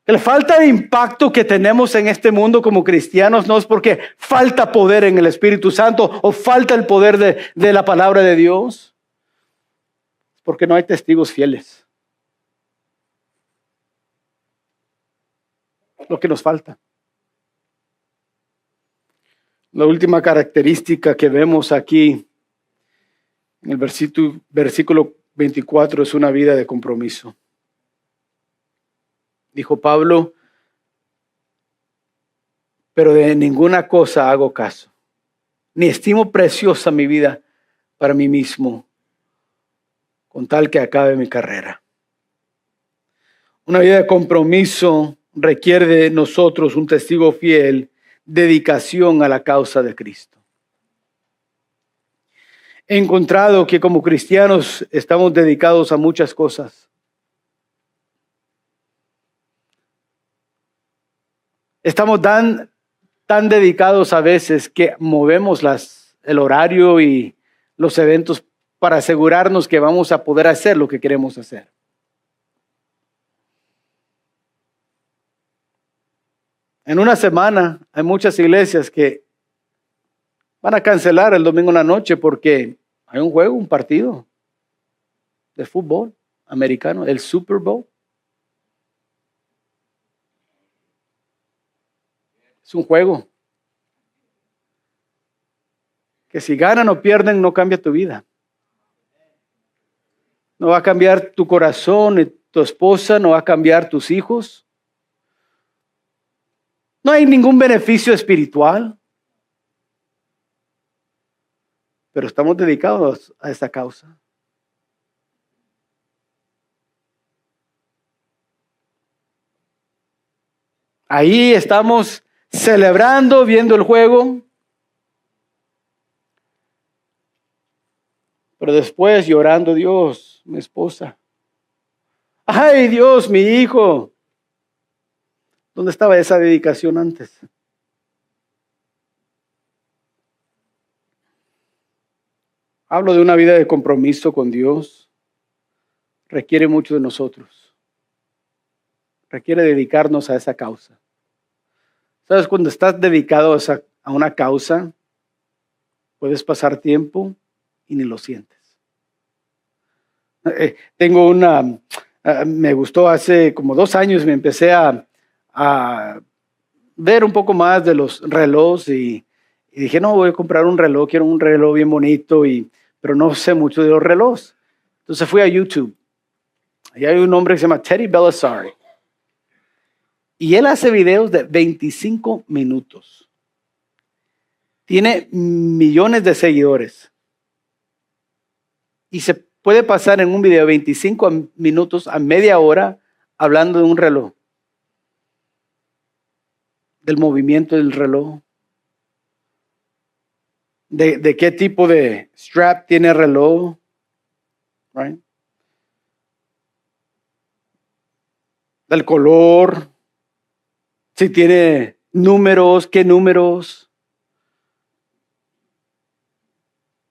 La falta de impacto que tenemos en este mundo como cristianos no es porque falta poder en el Espíritu Santo o falta el poder de la palabra de Dios. Es porque no hay testigos fieles. Lo que nos falta. La última característica que vemos aquí en el versículo 24 es una vida de compromiso. Dijo Pablo, pero de ninguna cosa hago caso, ni estimo preciosa mi vida para mí mismo, con tal que acabe mi carrera. Una vida de compromiso requiere de nosotros un testigo fiel, dedicación a la causa de Cristo. He encontrado que como cristianos estamos dedicados a muchas cosas. Estamos tan dedicados a veces que movemos el horario y los eventos para asegurarnos que vamos a poder hacer lo que queremos hacer. En una semana hay muchas iglesias que van a cancelar el domingo en la noche porque hay un juego, un partido de fútbol americano, el Super Bowl. Es un juego que si ganan o pierden no cambia tu vida. No va a cambiar tu corazón, ni tu esposa, no va a cambiar tus hijos. No hay ningún beneficio espiritual. Pero estamos dedicados a esa causa. Ahí estamos celebrando, viendo el juego. Pero después llorando, Dios, mi esposa. Ay, Dios, mi hijo. ¿Dónde estaba esa dedicación antes? Hablo de una vida de compromiso con Dios. Requiere mucho de nosotros. Requiere dedicarnos a esa causa. ¿Sabes? Cuando estás dedicado a una causa, puedes pasar tiempo y ni lo sientes. Me gustó hace como 2 años, me empecé a ver un poco más de los relojes y dije, no, voy a comprar un reloj, quiero un reloj bien bonito, pero no sé mucho de los relojes. Entonces fui a YouTube. Ahí hay un hombre que se llama Teddy Belisari. Y él hace videos de 25 minutos. Tiene millones de seguidores. Y se puede pasar en un video 25 minutos a media hora hablando de un reloj. Del movimiento del reloj. De qué tipo de strap tiene el reloj. Right? Del color. Si tiene números, qué números.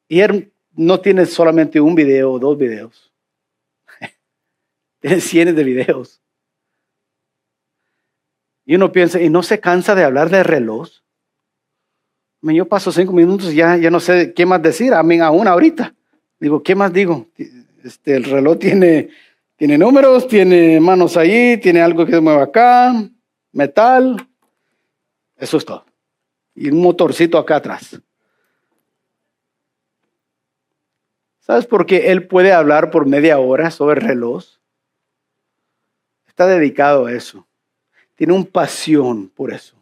Y él no tiene solamente un video o dos videos. Tiene cientos de videos. Y uno piensa, ¿y no se cansa de hablar de reloj? Yo paso 5 minutos y ya no sé qué más decir. Aún ahorita. Digo, ¿qué más digo? El reloj tiene números, tiene manos ahí, tiene algo que se mueve acá, metal. Eso es todo. Y un motorcito acá atrás. ¿Sabes por qué él puede hablar por media hora sobre el reloj? Está dedicado a eso. Tiene una pasión por eso.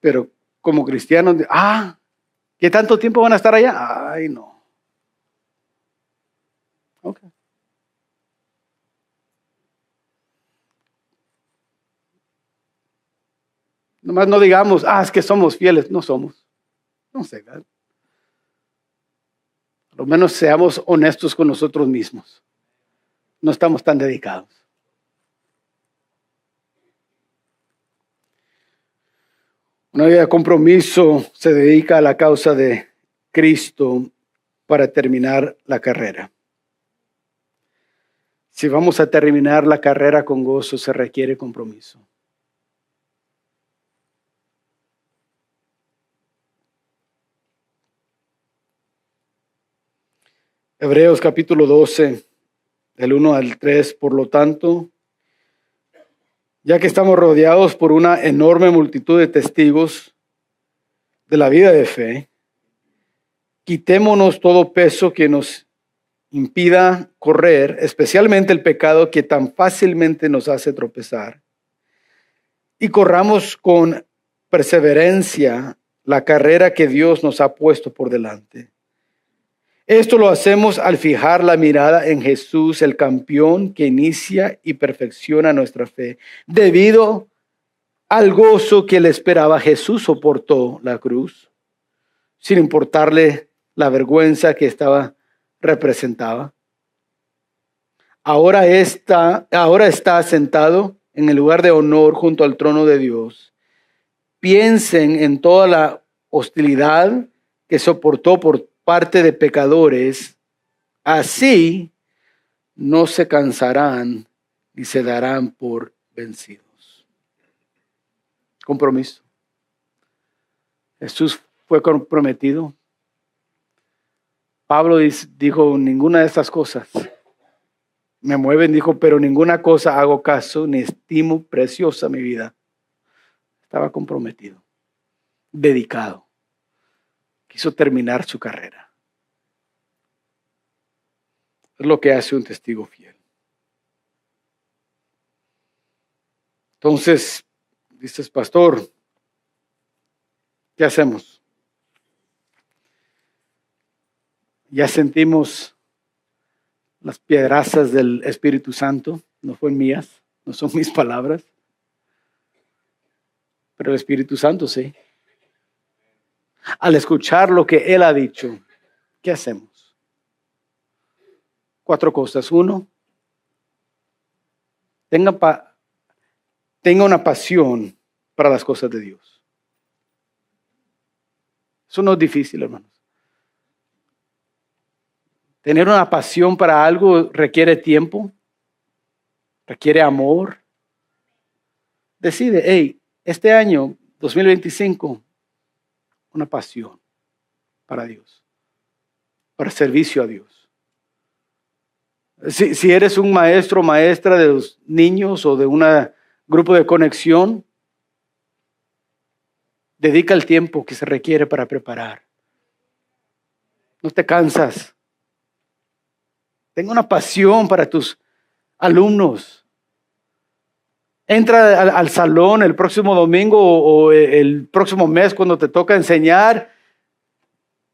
Pero como cristianos, ¿qué tanto tiempo van a estar allá? Ay, no. Ok. Nomás no digamos, es que somos fieles. No somos. No sé. ¿Verdad? Por lo menos seamos honestos con nosotros mismos. No estamos tan dedicados. Una vida de compromiso se dedica a la causa de Cristo para terminar la carrera. Si vamos a terminar la carrera con gozo, se requiere compromiso. Hebreos capítulo 12, del 1 al 3, por lo tanto, ya que estamos rodeados por una enorme multitud de testigos de la vida de fe, quitémonos todo peso que nos impida correr, especialmente el pecado que tan fácilmente nos hace tropezar, y corramos con perseverancia la carrera que Dios nos ha puesto por delante. Esto lo hacemos al fijar la mirada en Jesús, el campeón que inicia y perfecciona nuestra fe. Debido al gozo que le esperaba, Jesús soportó la cruz, sin importarle la vergüenza que representaba. Ahora está sentado en el lugar de honor junto al trono de Dios. Piensen en toda la hostilidad que soportó por parte de pecadores. Así no se cansarán ni se darán por vencidos. Compromiso. Jesús fue comprometido. Pablo dijo, ninguna de estas cosas me mueven, dijo, pero ninguna cosa hago caso, ni estimo preciosa mi vida. Estaba comprometido, dedicado. Quiso terminar su carrera. Es lo que hace un testigo fiel. Entonces, dices, pastor, ¿qué hacemos? Ya sentimos las piedrazas del Espíritu Santo, no fueron mías, no son mis palabras, pero el Espíritu Santo sí. Al escuchar lo que Él ha dicho, ¿qué hacemos? 4 cosas. 1, tenga una pasión para las cosas de Dios. Eso no es difícil, hermanos. Tener una pasión para algo requiere tiempo, requiere amor. Decide, este año, 2025, una pasión para Dios, para servicio a Dios. Si eres un maestro o maestra de los niños o de un grupo de conexión, dedica el tiempo que se requiere para preparar. No te cansas. Tenga una pasión para tus alumnos. Entra al salón el próximo domingo o el próximo mes cuando te toca enseñar,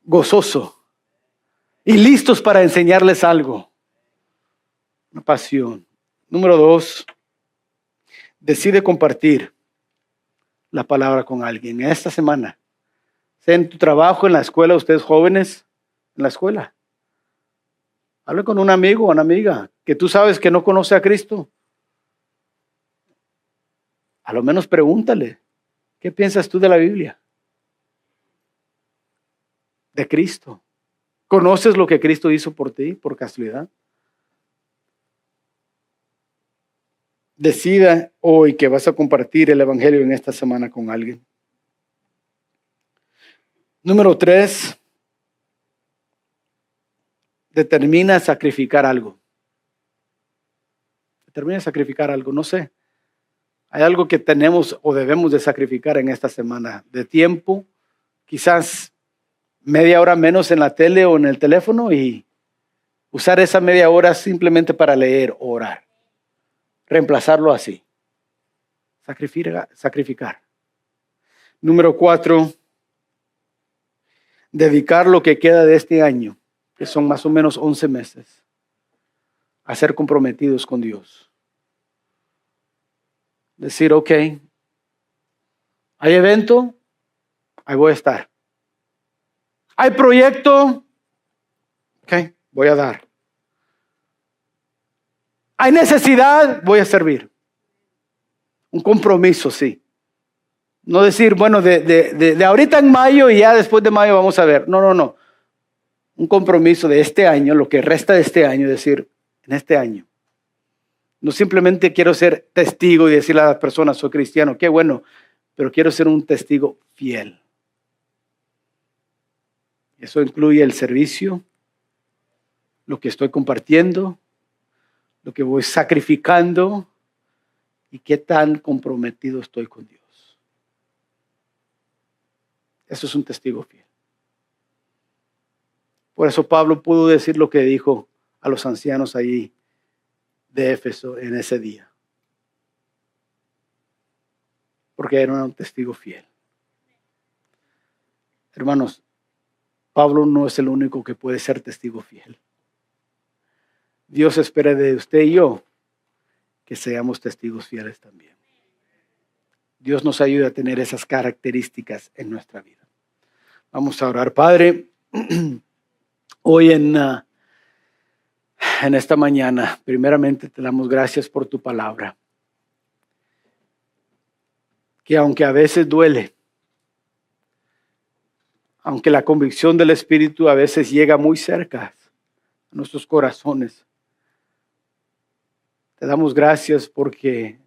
gozoso y listos para enseñarles algo. Una pasión. Número 2, decide compartir la palabra con alguien esta semana. Sea en tu trabajo, en la escuela, ustedes jóvenes, en la escuela. Habla con un amigo o una amiga que tú sabes que no conoce a Cristo. A lo menos pregúntale, ¿qué piensas tú de la Biblia? De Cristo. ¿Conoces lo que Cristo hizo por ti, por casualidad? Decida hoy que vas a compartir el Evangelio en esta semana con alguien. Número 3, determina sacrificar algo. Determina sacrificar algo, no sé. Hay algo que tenemos o debemos de sacrificar en esta semana. De tiempo, quizás media hora menos en la tele o en el teléfono y usar esa media hora simplemente para leer o orar. Reemplazarlo así. Sacrificar. Número 4, dedicar lo que queda de este año, que son más o menos 11 meses, a ser comprometidos con Dios. Decir, ok, hay evento, ahí voy a estar. Hay proyecto, ok, voy a dar. Hay necesidad, voy a servir. Un compromiso, sí. No decir, bueno, de ahorita en mayo y ya después de mayo vamos a ver. No. Un compromiso de este año, lo que resta de este año, decir, en este año. No simplemente quiero ser testigo y decirle a las personas, soy cristiano, qué bueno, pero quiero ser un testigo fiel. Eso incluye el servicio, lo que estoy compartiendo, lo que voy sacrificando y qué tan comprometido estoy con Dios. Eso es un testigo fiel. Por eso Pablo pudo decir lo que dijo a los ancianos allí de Éfeso en ese día. Porque era un testigo fiel. Hermanos, Pablo no es el único que puede ser testigo fiel. Dios espera de usted y yo que seamos testigos fieles también. Dios nos ayuda a tener esas características en nuestra vida. Vamos a orar. Padre, hoy en esta mañana, primeramente te damos gracias por tu palabra. Que aunque a veces duele, aunque la convicción del Espíritu a veces llega muy cerca a nuestros corazones, te damos gracias porque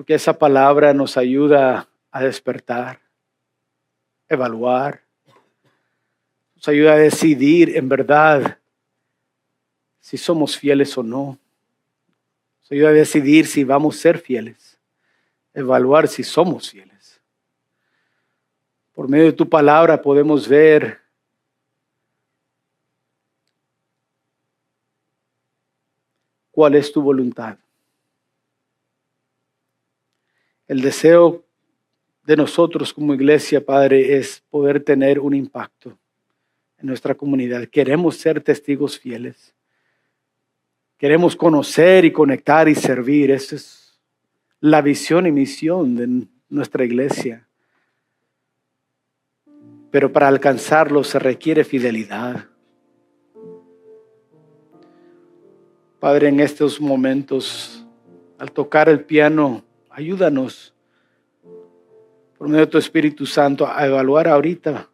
esa palabra nos ayuda a despertar, evaluar, nos ayuda a decidir en verdad si somos fieles o no. Nos ayuda a decidir si vamos a ser fieles, evaluar si somos fieles. Por medio de tu palabra podemos ver cuál es tu voluntad. El deseo de nosotros como iglesia, Padre, es poder tener un impacto en nuestra comunidad. Queremos ser testigos fieles. Queremos conocer y conectar y servir. Esa es la visión y misión de nuestra iglesia. Pero para alcanzarlo se requiere fidelidad. Padre, en estos momentos, al tocar el piano, ayúdanos por medio de tu Espíritu Santo a evaluar ahorita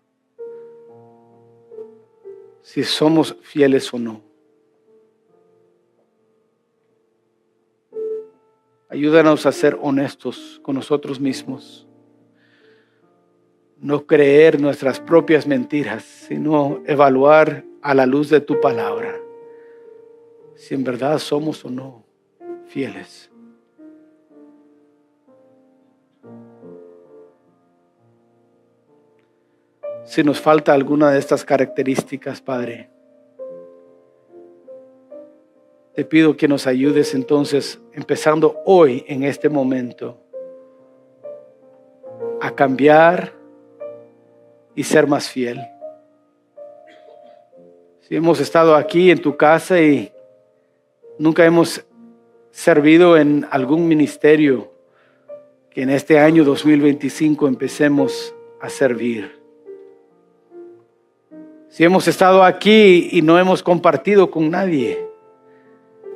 si somos fieles o no. Ayúdanos a ser honestos con nosotros mismos. No creer nuestras propias mentiras, sino evaluar a la luz de tu palabra si en verdad somos o no fieles. Si nos falta alguna de estas características, Padre, Te pido que nos ayudes entonces, empezando hoy en este momento, a cambiar y ser más fiel. Si hemos estado aquí en tu casa y nunca hemos servido en algún ministerio, que en este año 2025 empecemos a servir. Si hemos estado aquí y no hemos compartido con nadie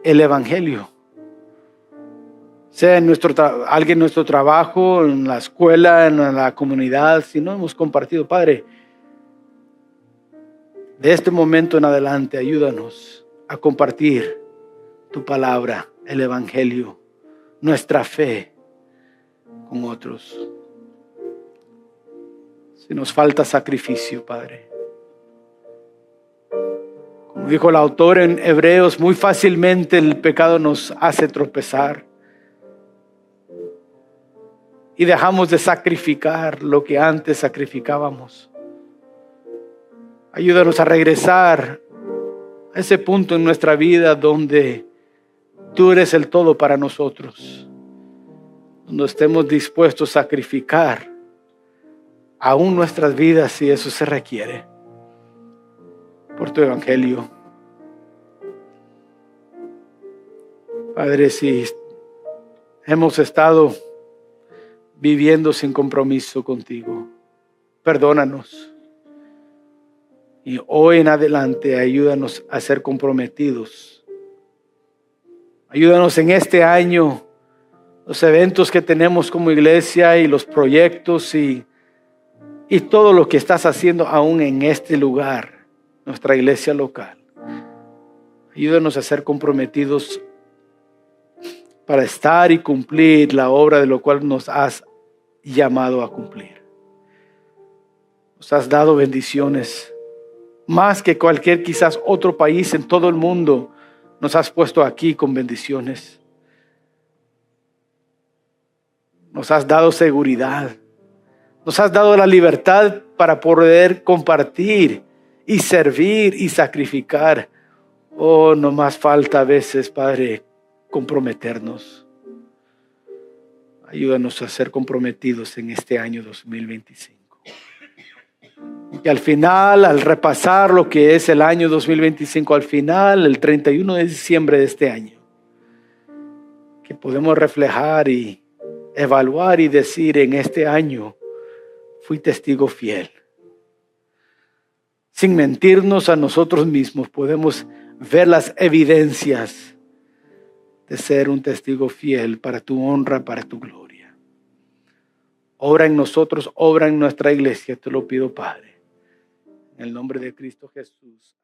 el evangelio, sea en alguien en nuestro trabajo, en la escuela, en la comunidad, si no hemos compartido, Padre, de este momento en adelante, ayúdanos a compartir tu palabra, el evangelio, nuestra fe con otros. Si nos falta sacrificio, Padre. Como dijo el autor en Hebreos, muy fácilmente el pecado nos hace tropezar y dejamos de sacrificar lo que antes sacrificábamos. Ayúdanos a regresar a ese punto en nuestra vida donde tú eres el todo para nosotros, donde estemos dispuestos a sacrificar aún nuestras vidas si eso se requiere por tu evangelio. Padre, si hemos estado viviendo sin compromiso contigo, perdónanos. Y hoy en adelante ayúdanos a ser comprometidos. Ayúdanos en este año, los eventos que tenemos como iglesia y los proyectos y todo lo que estás haciendo aún en este lugar, nuestra iglesia local. Ayúdanos a ser comprometidos para estar y cumplir la obra de lo cual nos has llamado a cumplir. Nos has dado bendiciones más que cualquier quizás otro país en todo el mundo. Nos has puesto aquí con bendiciones. Nos has dado seguridad. Nos has dado la libertad para poder compartir y servir y sacrificar. Oh, no más falta a veces, Padre, comprometernos. Ayúdanos a ser comprometidos en este año 2025. Y al final, al repasar lo que es el año 2025, al final, el 31 de diciembre de este año, que podemos reflejar y evaluar y decir: en este año fui testigo fiel. Sin mentirnos a nosotros mismos, podemos ver las evidencias de ser un testigo fiel para tu honra, para tu gloria. Obra en nosotros, obra en nuestra iglesia, te lo pido, Padre. En el nombre de Cristo Jesús.